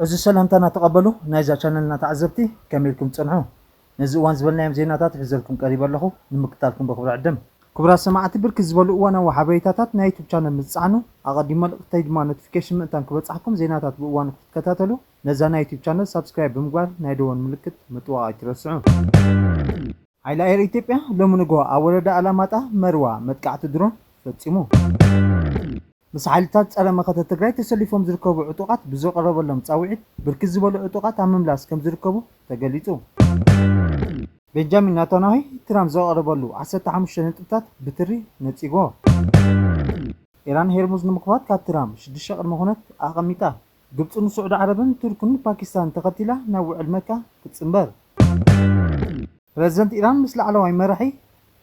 عزو سلامتنا تقبلوا نايزا channelنا تعزبتي كملكم تصنعوا نزي وان زبلنا زيناتات حزلكم قريب لكم نمكتالكم بخبر عدم كبرى سماعتي برك زبلوا وانا وحبيتاتات نا يوتيوب channel متصعنوا اقدم ملقتي دما نوتيفيكيشن متان كبصحكم زيناتات بوان تكتاتلوا نزا نا يوتيوب channel سبسكرايب بمغبار ناي دون ملكت متوا يترسعوا عيلا اير ايثيوبيا لمنغو اوردا علاماتا مروا متقعت درون فصيمو مس حالتات صره مخته تግራይ ተሰሊፎም ዝርከቡ ዕጡቃት ብዝቀረበሎም ጻውዒት ብርክት ዝበሉ ዕጡቃት ኣብ ምምላስ ከም ዝርከቡ ተገሊጹ። ቤንጃሚን ናታንያሁ ትራምፕ ዘቀረበሉ 15 ነጥብታት ብትሪ ነጺጎ። ኢራን ሄርሙዝ ንምክፋት ካብ ትራምፕ 6 ቅድመ ኩነት ኣቐሚጣ። ግብፅን ሳዑዲ ዓረብን ቱርክን ፓኪስታን ተኸቲላ ናብ ውዕል መካ ክትጽምበር። ፕረዚደንት ኢራን ምስ ላዕለዋይ መራሒ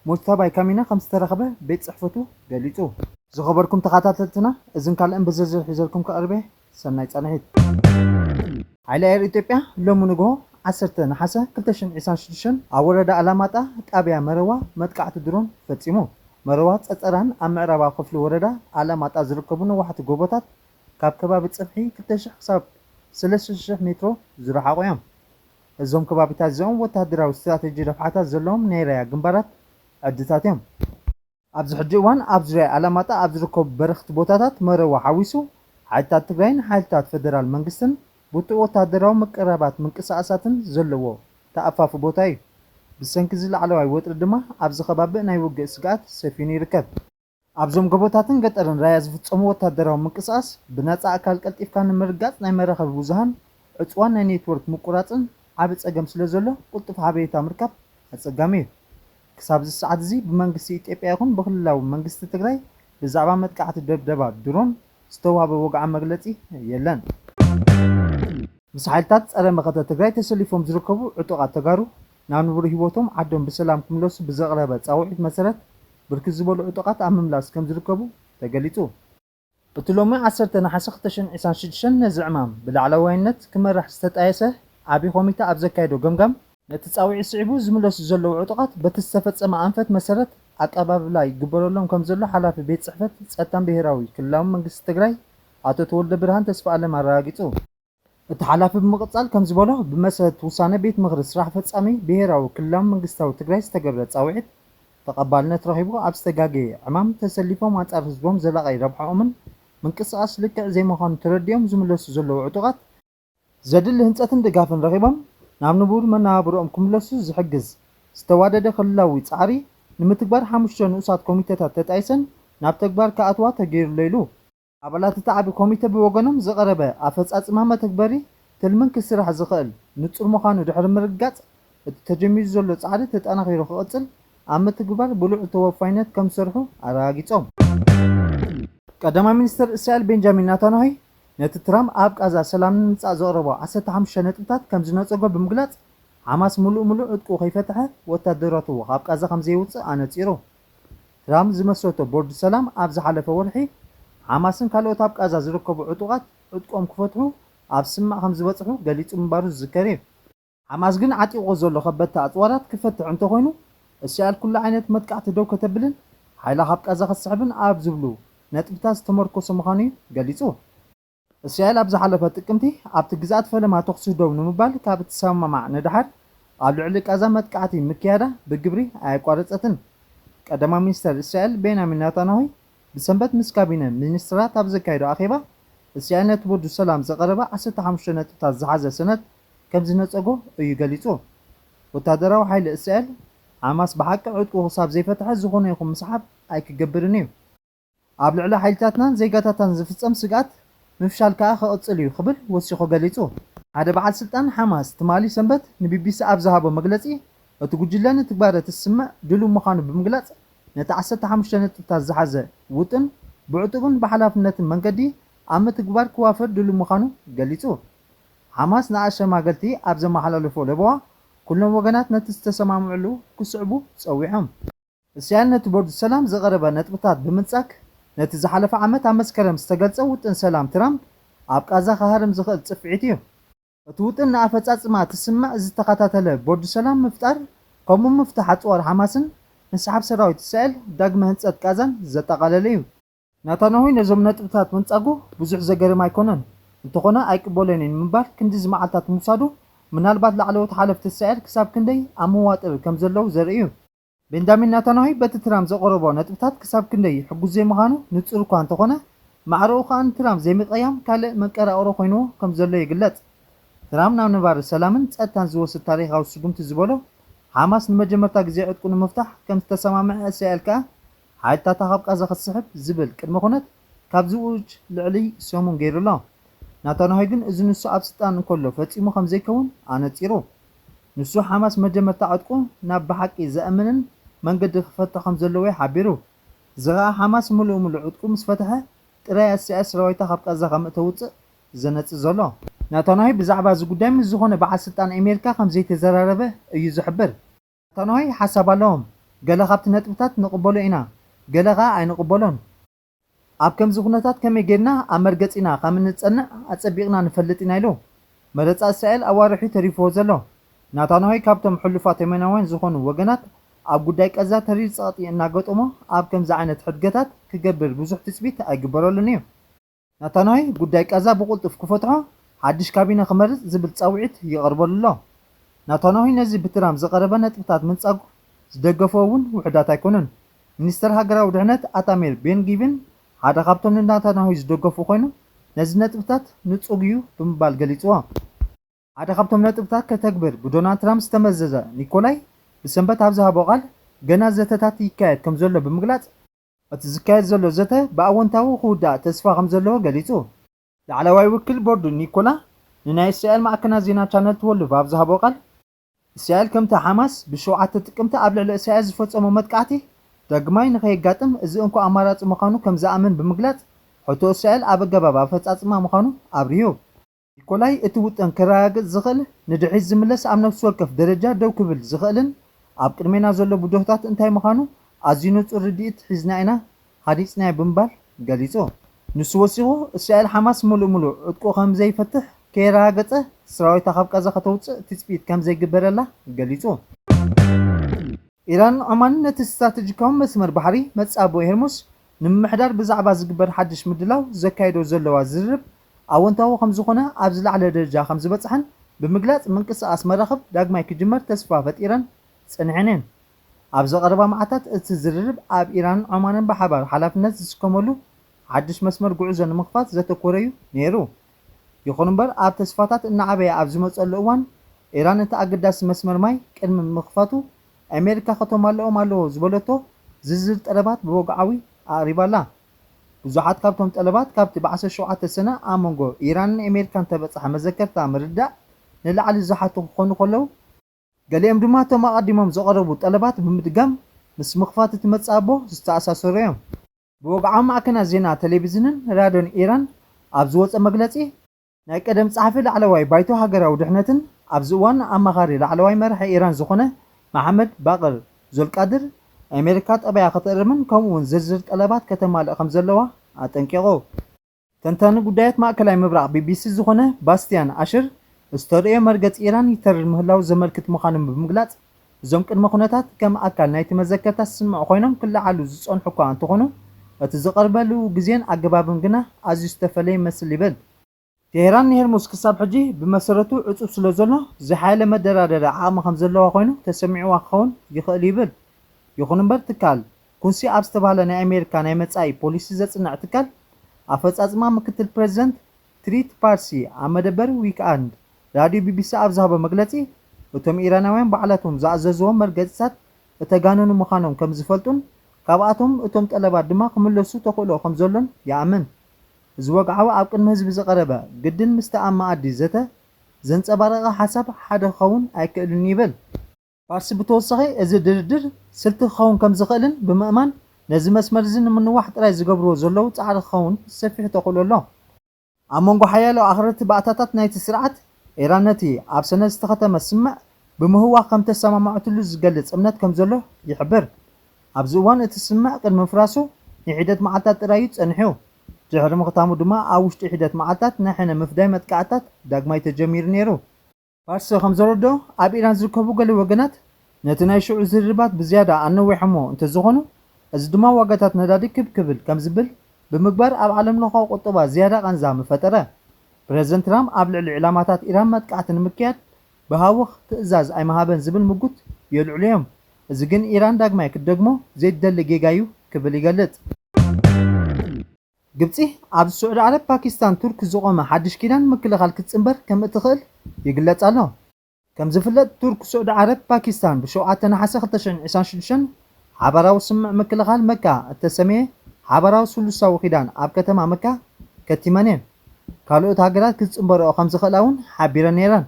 ሙጅተባይ ካሚና ከም ዝተረኸበ ቤት ጽሕፈቱ ገሊጹ። زخبركم تخاتاتنا اذن كالن بزرزر حزركم كقربه سناي صنحت على اير ايثيوبيا لمنغو 10 نحاسه 2026 اوردا علاماتا طابيا مروا متقعت درون فصيمو مروا صصران امعربا خفل وردا علاماتا زركبو نواحت غوبوتات كاب كباب صفحي 2000 حساب 3000 متر زرحقويام ازوم كبابيتا زوم وتادراو استراتيجي رفعتا زلوم نيريا جنبارات ادتاتهم ኣብዚ ሕጂ እዋን ኣብ ዙርያ ዓላማጣ ኣብ ዝርከቡ በረኽቲ ቦታታት መረዋ ሓዊሱ ሓይልታት ትግራይን ሓይልታት ፌደራል መንግስትን ብጡእ ወታደራዊ መቀረባት ምንቅስቃሳትን ዘለዎ ተኣፋፉ ቦታ እዩ። ብሰንኪ ዝለዓለዋይ ወጥሪ ድማ ኣብዚ ከባቢ ናይ ውግእ ስግኣት ሰፊኑ ይርከብ። ኣብዞም ጎቦታትን ገጠርን ራያ ዝፍፀሙ ወታደራዊ ምንቅስቃስ ብነፃ ኣካል ቀልጢፍካ ንምርጋፅ ናይ መራኸቢ ብዙሃን ዕፅዋን ናይ ኔትወርክ ምቁራፅን ዓብ ፀገም ስለ ዘሎ ቁልጡፍ ሓበሬታ ምርካብ ኣፀጋሚ እዩ። كساب الساعات زي بمنجسي إثيوبيا يكون بخلاو منجسي تجري بزعبة متقعت الدبدبة درون استوى بوقع مغلطي يلان مسحالتات أرى مقاطع تجري تسليفهم زركبو عطوقات تجارو نانو هيوتهم عدهم بسلام كملوس بزغربة تصاوعت مسارات بركز بولو عطوقات عم ملاس كم زركبو تجليتو بتلومي 10 نحاس 2026 نزعمام بالعلوينت كما راح استتايسه عبي كوميتا ابزكايدو جمجم نتصاوع صعبو زملس زلو عطقات بتستفصم انفت مسرت አቀባብ ላይ ግበረሎም ከም ዘሎ ሓላፊ ቤት ጽሕፈት ጸጥታን ብሄራዊ ክልላዊ መንግስቲ ትግራይ አቶ ተወልደ ብርሃን ተስፋ አለም አረጋግጡ። እቲ ሓላፊ ብምቕጻል ከም ዝበሎ ብመሰረት ውሳነ ቤት ምክሪ ስራሕ ፈጻሚ ብሄራዊ ክልላዊ መንግስታዊ ትግራይ ዝተገብረ ጻውዒት ተቀባልነት ረኺቡ ኣብ ዝተጋገየ ዕማም ተሰሊፎም አንጻር ህዝቦም ዘላቀይ ረብሖምን ምንቅስቃስ ልክዕ ዘይምዃኑ ተረዲዮም ዝምለሱ ዘለዉ ዕጡቃት ዘድሊ ህንጸትን ድጋፍን ረኺቦም ናብ ንቡር መናብሮኦም ክምለሱ ዝሕግዝ ዝተዋደደ ክልላዊ ጻዕሪ ንምትግባር 5 ንኡሳት ኮሚቴታት ተጣይሰን ናብ ተግባር ከኣትዋ ተገይሩሉ ኢሉ ኣባላት እቲ ዓቢ ኮሚቴ ብወገኖም ዝቐረበ ኣፈጻጽማ መተግበሪ ትልምን ክስራሕ ዝኽእል ንጹር ምዃኑ ድሕሪ ምርጋጽ እቲ ተጀሚሩ ዘሎ ጻዕሪ ተጠናኺሩ ክቕጽል ኣብ ምትግባር ብሉዕ ተወፋይነት ከም ዝሰርሑ ኣረጋጊጾም። ቀዳማይ ሚኒስትር እስራኤል ቤንጃሚን ናታንያሁ ነቲ ትራምፕ ኣብ ቃዛ ሰላም ንምምጻእ ዘቕረቦ 15 ነጥብታት ከም ዝነፀጎ ብምግላጽ ሓማስ ሙሉእ ዕጥቁ ከይፈትሐ ወታደራቱ ካብ ቃዛ ከም ዘይውፅእ ኣነፂሩ። ትራምፕ ዝመስረቶ ቦርድ ሰላም ኣብ ዝሓለፈ ወርሒ ሓማስን ካልኦት ኣብ ቃዛ ዝርከቡ ዕጡቃት ዕጥቆም ክፈትሑ ኣብ ስማዕ ከም ዝበፅሑ ገሊጹ ምንባሩ ዝዝከር እዩ። ሓማስ ግን ዓጢቆ ዘሎ ከበድቲ ኣፅዋራት ክፈትሕ እንተኮይኑ እስራኤል ኩሉ ዓይነት መጥቃዕቲ ደው ከተብልን ሓይላ ካብ ቃዛ ከስሕብን ኣብ ዝብሉ ነጥብታት ዝተመርኮሰ ምዃኑ እዩ ገሊጹ። እስራኤል ኣብ ዝሓለፈ ጥቅምቲ ኣብቲ ግዛት ፈለማ ተኽሲ ደው ንምባል ካብ እትሰማማዕ ንድሓር ኣብ ልዕሊ ቃዛ መጥቃዕቲ ምክያዳ ብግብሪ ኣየቋረፀትን። ቀዳማይ ሚኒስትር እስራኤል ቤንያሚን ናታንያሁ ብሰንበት ምስ ካቢነ ሚኒስትራት ኣብ ዘካየዶ ኣኼባ እስራኤል ነቲ ቦርዱ ሰላም ዘቐረበ 15 ነጥብታት ዝሓዘ ሰነድ ከም ዝነፀጎ እዩ ገሊጹ። ወታደራዊ ሓይሊ እስራኤል ሓማስ ብሓቂ ዕጥቁ ክሳብ ዘይፈትሐ ዝኾነ ይኹን ምስሓብ ኣይክገብርን እዩ። ኣብ ልዕሊ ሓይልታትናን ዜጋታትን ዝፍጸም ስግኣት ምፍሻል ከዓ ክቕጽል እዩ ክብል ወሲኹ ገሊጹ። ሓደ በዓል ስልጣን ሓማስ ትማሊ ሰንበት ንቢቢሲ ኣብ ዝሃቦ መግለጺ እቲ ጉጅለ ንትግባር እትስምዕ ድሉው ምዃኑ ብምግላጽ ነቲ 15 ነጥብታት ዝሓዘ ውጥን ብዕጡብን ብሓላፍነትን መንገዲ ኣብ ምትግባር ክዋፈር ድሉው ምዃኑ ገሊጹ። ሓማስ ንኣሸማገልቲ ኣብ ዘመሓላለፎ ለበዋ ኩሎም ወገናት ነቲ ዝተሰማምዕሉ ክስዕቡ ጸዊዖም። እስራኤል ነቲ ቦርድ ሰላም ዘቐረበ ነጥብታት ብምንጻክ ነቲ ዝሓለፈ ዓመት ኣብ መስከረም ዝተገልጸ ውጥን ሰላም ትራምፕ ኣብ ቃዛ ክሃርም ዝኽእል ጽፍዒት እዩ። እቲ ውጥን ንኣፈጻጽማ ትስምዕ ዝተኸታተለ ቦርድ ሰላም ምፍጣር ከምኡ ምፍታሕ ኣፅዋር ሓማስን ንሰሓብ ሰራዊት እስራኤል ዳግመ ህንፀት ቃዛን ዘጠቓለለ እዩ። ናታንያሁ ነዞም ነጥብታት ምንጻጉ ብዙሕ ዘገርም ኣይኮነን። እንተኾነ ኣይቅበሎንን ምንባር ክንዲ ዝመዓልታት ምውሳዱ ምናልባት ላዕለዎት ሓለፍቲ እስራኤል ክሳብ ክንደይ ኣብ ምዋጥር ከም ዘለዉ ዘርኢ እዩ። ቤንጃሚን ኔታንያሁ በቲ ትራምፕ ዘቕረቦ ነጥብታት ክሳብ ክንደይ ሕጉስ ዘይምዃኑ ንጹር እኳ እንተኾነ ማዕረኡ ከዓ ንትራምፕ ዘይምቕያም ካልእ መቀራቕሮ ኮይንዎ ከም ዘሎ ይግለጽ። ትራምፕ ናብ ነባሪ ሰላምን ጸጥታን ዝወስድ ታሪኻዊ ስጉምቲ ዝበሎ ሓማስ ንመጀመርታ ግዜ ዕጥቁ ንምፍታሕ ከም ዝተሰማምዐ እስራኤል ከዓ ሓይልታታ ካብ ጋዛ ክትስሕብ ዝብል ቅድመ ኩነት ካብ ዝውጅ ልዕሊ ሰሙን ገይሩሎ። ናታንያሁ ግን እዚ ንሱ ኣብ ስልጣን እንከሎ ፈጺሙ ከም ዘይከውን ኣነጺሩ። ንሱ ሓማስ መጀመርታ ዕጥቁ ናብ ብሓቂ ዘእምንን መንገዲ ክፈትሕ ከም ዘለዎ ሓቢሩ። እዚ ከዓ ሓማስ ሙሉእ ዕጥቁ ምስ ፈትሐ ጥራይ እስራኤል ሰራዊታ ካብ ጋዛ ከም እተውፅእ ዘነጽር ዘሎ። ናታንያሁ ብዛዕባ እዚ ጉዳይ ምስ ዝኾነ በዓል ስልጣን ኣሜሪካ ከም ዘይተዘራረበ እዩ ዝሕብር። ናታንያሁ ሓሳብ ኣለዎም። ገለ ካብቲ ነጥብታት ንቕበሎ ኢና፣ ገለ ከዓ ኣይንቕበሎን። ኣብ ከምዚ ኩነታት ከመይ ጌርና ኣብ መርገፂና ከም እንጸንዕ ኣጸቢቕና ንፈልጥ ኢና ኢሉ መረፃ እስራኤል ኣዋርሒ ተሪፍዎ ዘሎ። ናታንያሁ ካብቶም ሕሉፋት የመናውያን ዝኾኑ ወገናት ኣብ ጉዳይ ቀዛ ተሪር ጸቕጢ እናገጠሞ ኣብ ከምዚ ዓይነት ሕድገታት ክገብር ብዙሕ ትፅቢት ኣይግበረሉን እዩ። ናታንያሁ ጉዳይ ቀዛ ብቁልጡፍ ክፈትሖ ሓድሽ ካቢነ ክመርጽ ዝብል ጻውዒት ይቐርበሉ ኣሎ። ናታንያሁ ነዚ ብትራምፕ ዝቐረበ ነጥብታት ምንጻጉ ዝደገፎ እውን ውሕዳት ኣይኮኑን። ሚኒስተር ሃገራዊ ድሕነት ኣታሚር ቤን-ጊቪር ሓደ ካብቶም ንናታንያሁ ዝደገፉ ኮይኑ ነዚ ነጥብታት ንጹግ እዩ ብምባል ገሊጽዎ። ሓደ ካብቶም ነጥብታት ከተግብር ብዶናልድ ትራምፕ ዝተመዘዘ ኒኮላይ ብሰንበት ኣብ ዝሃቦ ቃል ገና ዘተታት ይካየድ ከም ዘሎ ብምግላጽ እቲ ዝካየድ ዘሎ ዘተ ብኣወንታዊ ክውዳእ ተስፋ ከም ዘለዎ ገሊጹ። ላዕለዋይ ውክል ቦርዱ ኒኮላ ንናይ እስራኤል ማዕከናት ዜና ቻነል 12 ኣብ ዝሃቦ ቃል እስራኤል ከምቲ ሓማስ ብ7 ጥቅምቲ ኣብ ልዕሊ እስራኤል ዝፈጸሞ መጥቃዕቲ ዳግማይ ንኸየጋጥም እዚ እንኳ ኣማራጺ ምዃኑ ከም ዝኣምን ብምግላጽ ሕቶ እስራኤል ኣብ ኣገባብ ኣፈጻጽማ ምዃኑ ኣብርሁ። ኒኮላይ እቲ ውጥን ከረጋግጽ ዝኽእል ንድሕሪት ዝምለስ ኣብ ነፍሲ ወከፍ ደረጃ ደው ክብል ዝኽእልን ኣብ ቅድሜና ዘሎ ቡድሆታት እንታይ ምዃኑ ኣዝዩ ንጹር ርድኢት ሒዝና ኢና ሃዲፅና ብምባል ገሊጹ። ንሱ ወሲኹ እስራኤል ሓማስ ሙሉእ ዕጥቁ ከም ዘይፈትሕ ከይረጋገጸ ሰራዊታ ካብ ጋዛ ከተውፅእ ትፅቢት ከም ዘይግበረላ ገሊጹ። ኢራን ኦማን ነቲ ስትራቴጂካዊ መስመር ባሕሪ መጻብኦ ሄርሙስ ንምምሕዳር ብዛዕባ ዝግበር ሓድሽ ምድላው ዘካይዶ ዘለዋ ዝርርብ ኣወንታዊ ከም ዝኾነ ኣብ ዝለዓለ ደረጃ ከም ዝበፅሐን ብምግላጽ ምንቅስቓስ መራኽብ ዳግማይ ክጅመር ተስፋ ፈጢረን ጸኒሐን። ኣብ ዘቐረባ መዓልታት እቲ ዝርርብ ኣብ ኢራንን ኦማንን ብሓባር ሓላፍነት ዝስከመሉ ሓድሽ መስመር ጉዕዞ ንምኽፋት ዘተኮረ እዩ ነይሩ። ይኹን እምበር ኣብ ተስፋታት እናዓበየ ኣብ ዝመጸሉ እዋን ኢራን እቲ ኣገዳሲ መስመር ማይ ቅድሚ ምኽፋቱ ኣሜሪካ ከተማልኦም ኣለዎ ዝበለቶ ዝርዝር ጠለባት ብወግዓዊ ኣቕሪባላ። ብዙሓት ካብቶም ጠለባት ካብቲ ብ17 ሰነ ኣብ መንጎ ኢራንን ኣሜሪካን ተበፅሐ መዘከርታ ምርዳእ ንላዕሊ ዝሓቱ ክኾኑ ከለዉ ገሊኦም ድማ እቶም ኣቐዲሞም ዘቐረቡ ጠለባት ብምድጋም ምስ ምኽፋት እቲ መጻቦ ዝተኣሳሰሩ እዮም። ብወግዓዊ ማዕከናት ዜና ቴሌቭዥንን ራድዮን ኢራን ኣብ ዝወፀ መግለጺ ናይ ቀደም ጸሓፊ ላዕለዋይ ባይቶ ሃገራዊ ድሕነትን ኣብዚ እዋን ኣማኻሪ ላዕለዋይ መራሒ ኢራን ዝኾነ መሐመድ ባቅር ዞልቃድር ኣሜሪካ ጠበያ ክትእርምን ከምኡውን ዝርዝር ጠለባት ከተማልእ ከም ዘለዋ ኣጠንቂቑ። ተንታኒ ጉዳያት ማእከላይ ምብራቕ ቢቢሲ ዝኾነ ባስቲያን ኣሽር ዝተርእዮ መርገፂ ኢራን ይተርር ምህላው ዘመልክት ምዃኖም ብምግላጽ እዞም ቅድመ ኩነታት ከም ኣካል ናይቲ መዘከርታ ዝስምዑ ኮይኖም ክለዓሉ ዝጸንሑ እኳ እንትኾኑ እቲ ዝቐርበሉ ግዜን ኣገባብን ግና ኣዝዩ ዝተፈለየ ይመስል ይብል። ቴሄራን ንሄርሙስ ክሳብ ሕጂ ብመሰረቱ ዕፁብ ስለ ዘሎ ዝሓየለ መደራደሪ ዓቕሚ ከም ዘለዋ ኮይኑ ተሰሚዕዋ ክኸውን ይኽእል ይብል። ይኹን እምበር ትካል ኩንሲ ኣብ ዝተባህለ ናይ ኣሜሪካ ናይ መጻኢ ፖሊሲ ዘጽንዕ ትካል ኣፈጻጽማ ምክትል ፕሬዚደንት ትሪት ፓርሲ ኣብ መደበር ዊክኣንድ ራድዮ ቢቢሲ ኣብ ዝሃቦ መግለጺ እቶም ኢራናውያን ባዕላቶም ዝኣዘዝዎም መርገፂታት እተጋነኑ ምዃኖም ከም ዝፈልጡን ካብኣቶም እቶም ጠለባት ድማ ክምለሱ ተኽእሎ ከም ዘሎን ይኣምን። እዚ ወግዓዊ ኣብ ቅድሚ ህዝቢ ዝቐረበ ግድን ምስቲ ኣብ መኣዲ ዘተ ዘንጸባረቐ ሓሳብ ሓደ ክኸውን ኣይክእልን ይብል። ፓርሲ ብተወሳኺ እዚ ድርድር ስልቲ ክኸውን ከም ዝኽእልን ብምእማን ነዚ መስመር እዚ ንምንዋሕ ጥራይ ዝገብርዎ ዘለዉ ጻዕሪ ክኸውን ሰፊሕ ተኽእሎ ኣሎ። ኣብ መንጎ ሓያሎ ኣኽረርቲ ባእታታት ናይቲ ስርዓት ኢራን ነቲ ኣብ ሰነድ ዝተኸተመ ስምዕ ብምህዋኽ ከም ተሰማማዕትሉ ዝገልጽ እምነት ከም ዘሎ ይሕብር። ኣብዚ እዋን እቲ ስምዕ ቅድሚ ምፍራሱ ንሒደት መዓልታት ጥራዩ ጸኒሑ ድሕሪ ምኽታሙ ድማ ኣብ ውሽጢ ሒደት መዓልታት ናይ ሕነ ምፍዳይ መጥቃዕታት ዳግማይ ተጀሚሩ ነይሩ። ፓርሲ ከም ዘረድኦ ኣብ ኢራን ዝርከቡ ገለ ወገናት ነቲ ናይ ሽዑ ዝርርባት ብዝያዳ ኣነዊሖሞ እንተዝኾኑ እዚ ድማ ዋጋታት ነዳዲ ክብክብል ከም ዝብል ብምግባር ኣብ ዓለም ለኻዊ ቁጠባ ዝያዳ ቐንዛ ምፈጠረ። ፕሬዝደንት ትራምፕ ኣብ ልዕሊ ዕላማታት ኢራን መጥቃዕቲ ንምክያድ ብሃወኽ ትእዛዝ ኣይመሃበን ዝብል ምጉት የልዕሉ እዮም። እዚ ግን ኢራን ዳግማይ ክትደግሞ ዘይትደሊ ጌጋ እዩ ክብል ይገልጽ። ግብፂ ኣብ ሳዑዲ ዓረብ ፓኪስታን ቱርክ ዝቆመ ሓድሽ ኪዳን ምክልኻል ክትፅንበር ከም እትኽእል ይግለጽ ኣሎ። ከም ዝፍለጥ ቱርክ ሳዑዲ ዓረብ ፓኪስታን ብ7 ናሓሰ 2026 ሓበራዊ ስምዕ ምክልኻል መካ እተሰመየ ሓበራዊ ስሉሳዊ ኪዳን ኣብ ከተማ መካ ከቲመን እየን። ካልኦት ሃገራት ክትፅንበርኦ ከም ዝኽእላ እውን ሓቢረን ነይረን።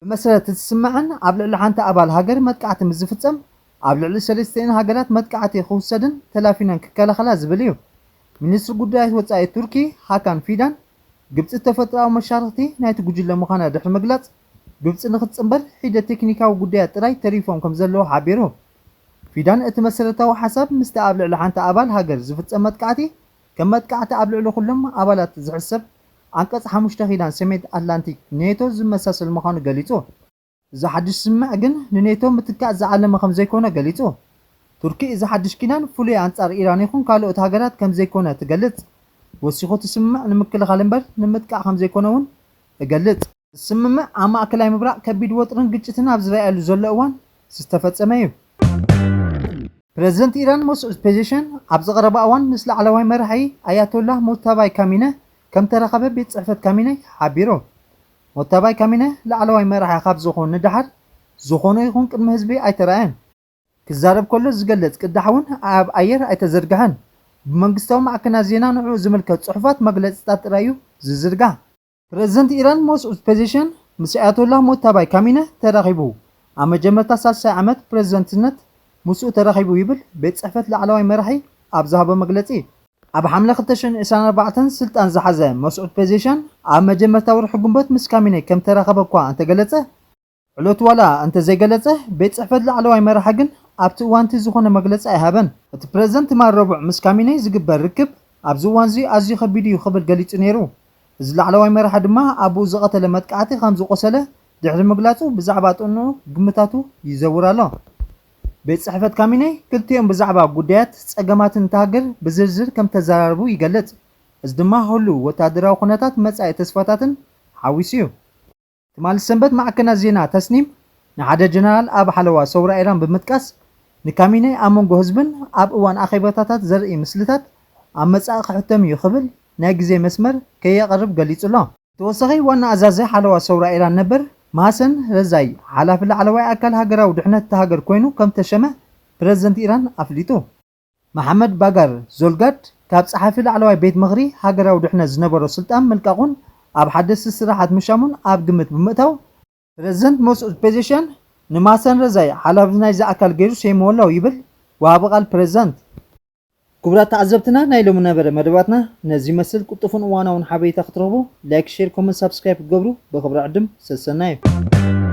ብመሰረት እቲ ስምዐን ኣብ ልዕሊ ሓንቲ ኣባል ሃገር መጥቃዕቲ ምዝፍፀም ኣብ ልዕሊ 3 ሃገራት መጥቃዕቲ ክውሰድን ተላፊነን ክከላኸላ ዝብል እዩ። ሚኒስትሪ ጉዳያት ወፃኢ ቱርኪ ሃካን ፊዳን ግብፂ ተፈጥሮኣዊ መሻርክቲ ናይቲ ጉጅለ ምዃና ድሕሪ ምግላፅ ግብፂ ንክትፅንበር ሒደት ቴክኒካዊ ጉዳያት ጥራይ ተሪፎም ከም ዘለዎ ሓቢሩ። ፊዳን እቲ መሰረታዊ ሓሳብ ምስቲ ኣብ ልዕሊ ሓንቲ ኣባል ሃገር ዝፍፀም መጥቃዕቲ ከም መጥቃዕቲ ኣብ ልዕሊ ኩሎም ኣባላት ዝሕሰብ አንቀጽ 5 ኪዳን ሰሜን አትላንቲክ ኔቶ ዝመሳሰል ምዃኑ ገሊጹ። እዚ ሓድሽ ስምዕ ግን ንኔቶ ምትካእ ዝዓለመ ከም ዘይኮነ ገሊጹ። ቱርኪ እዚ ሓድሽ ኪዳን ፍሉይ አንጻር ኢራን ይኹን ካልኦት ሃገራት ከም ዘይኮነ ትገልጽ። ወሲኹ እቲ ስምዕ ንምክልኻል እምበር ንምጥቃዕ ከም ዘይኮነ እውን እገልጽ። ስምምዕ ኣብ ማእከላይ ምብራቅ ከቢድ ወጥርን ግጭትን ኣብ ዝረኣየሉ ዘሎ እዋን ዝተፈጸመ እዩ። ፕሬዝደንት ኢራን መስዑድ ፔዜሽን ኣብ ዝቐረበ እዋን ምስ ላዕለዋይ መራሒ ኣያቶላህ ሞጅተባይ ካሚነ ከም ተረኸበ ቤት ጽሕፈት ካሚነ ሓቢሩ። ሞጅተባይ ካሚነ ላዕለዋይ መራሒ ካብ ዝኾኑ ንድሓር ዝኾነ ይኹን ቅድሚ ህዝቢ ኣይተረኣየን። ክዛረብ ከሎ ዝገልጽ ቅዳሕ እውን ኣብ ኣየር ኣይተዘርግሐን። ብመንግስታዊ ማዕከናት ዜና ንዕኡ ዝምልከት ጽሑፋት መግለፂታት ጥራይ እዩ ዝዝርጋሕ። ፕሬዝደንት ኢራን መስዑድ ፔዜሽን ምስ ኣያቶላህ ሞጅተባይ ካሚነ ተራኺቡ ኣብ መጀመርታ ሳልሳይ ዓመት ፕሬዝደንትነት ምስኡ ተራኺቡ ይብል ቤት ጽሕፈት ላዕለዋይ መራሒ ኣብ ዝሃቦ መግለፂ። ኣብ ሓምለ 2024 ስልጣን ዝሓዘ መስዑድ ፔዜሽን ኣብ መጀመርታ ወርሒ ግንቦት ምስ ካሚነ ከም ተራኸበ እኳ እንተገለጸ ዕሎት ዋላ እንተዘይገለጸ ቤት ጽሕፈት ላዕለዋይ መራሒ ግን ኣብቲ እዋንቲ ዝኾነ መግለፂ ኣይሃበን። እቲ ፕሬዝደንት ትማል ረቡዕ ምስ ካሚነ ዝግበር ርክብ ኣብዚ እዋን እዚ ኣዝዩ ከቢድ እዩ ክብል ገሊጹ ነይሩ። እዚ ላዕለዋይ መራሒ ድማ ኣብኡ ዝቐተለ መጥቃዕቲ ከም ዝቆሰለ ድሕሪ ምግላጹ ብዛዕባ ጥንኡ ግምታቱ ይዘውር ኣሎ። ቤት ጽሕፈት ካሚነ ክልቲኦም ብዛዕባ ጉዳያት ጸገማትን እንተሃገር ብዝርዝር ከም ተዘራረቡ ይገልጽ። እዚ ድማ ህሉ ወታደራዊ ኩነታት መጻኢ ተስፋታትን ሓዊሱ እዩ። ትማል ሰንበት ማዕከናት ዜና ተስኒም ንሓደ ጀነራል ኣብ ሓለዋ ሰውራ ኢራን ብምጥቃስ ንካሚነ ኣብ መንጎ ህዝብን ኣብ እዋን ኣኼባታት ዘርኢ ምስልታት ኣብ መጻኢ ክሕተም እዩ ክብል ናይ ግዜ መስመር ከየቕርብ ገሊጹ ኣሎ። ተወሳኺ ዋና ኣዛዚ ሓለዋ ሰውራ ኢራን ነበር ማሰን ረዛይ ሓላፊ ላዕለዋይ ኣካል ሃገራዊ ድሕነት ሃገር ኮይኑ ከም ተሸመ ፕሬዝደንት ኢራን ኣፍሊጡ። መሐመድ ባጋር ዞልጋድ ካብ ጸሓፊ ላዕለዋይ ቤት ምኽሪ ሃገራዊ ድሕነት ዝነበሮ ስልጣን ምልቃቑን ኣብ ሓደስቲ ስራሓት ምሻሙን ኣብ ግምት ብምእታው ፕሬዝደንት መስዑድ ፔዜሽን ንማሰን ረዛይ ሓላፊ ናይዚ ኣካል ገይሩ ሰይምዎ ኣሎ ይብል ወሃቢ ቃል ፕሬዝደንት። ክቡራት ተዓዘብትና ናይ ሎሚ ነበረ መደባትና ነዚ መስል ቁጥፉን እዋናውን ሓበሬታ ክትረኽቡ ላይክ፣ ሼር፣ ኮመንት፣ ሳብስክራይብ ክገብሩ ብኽብሪ ዕድም ሰሰና እዩ።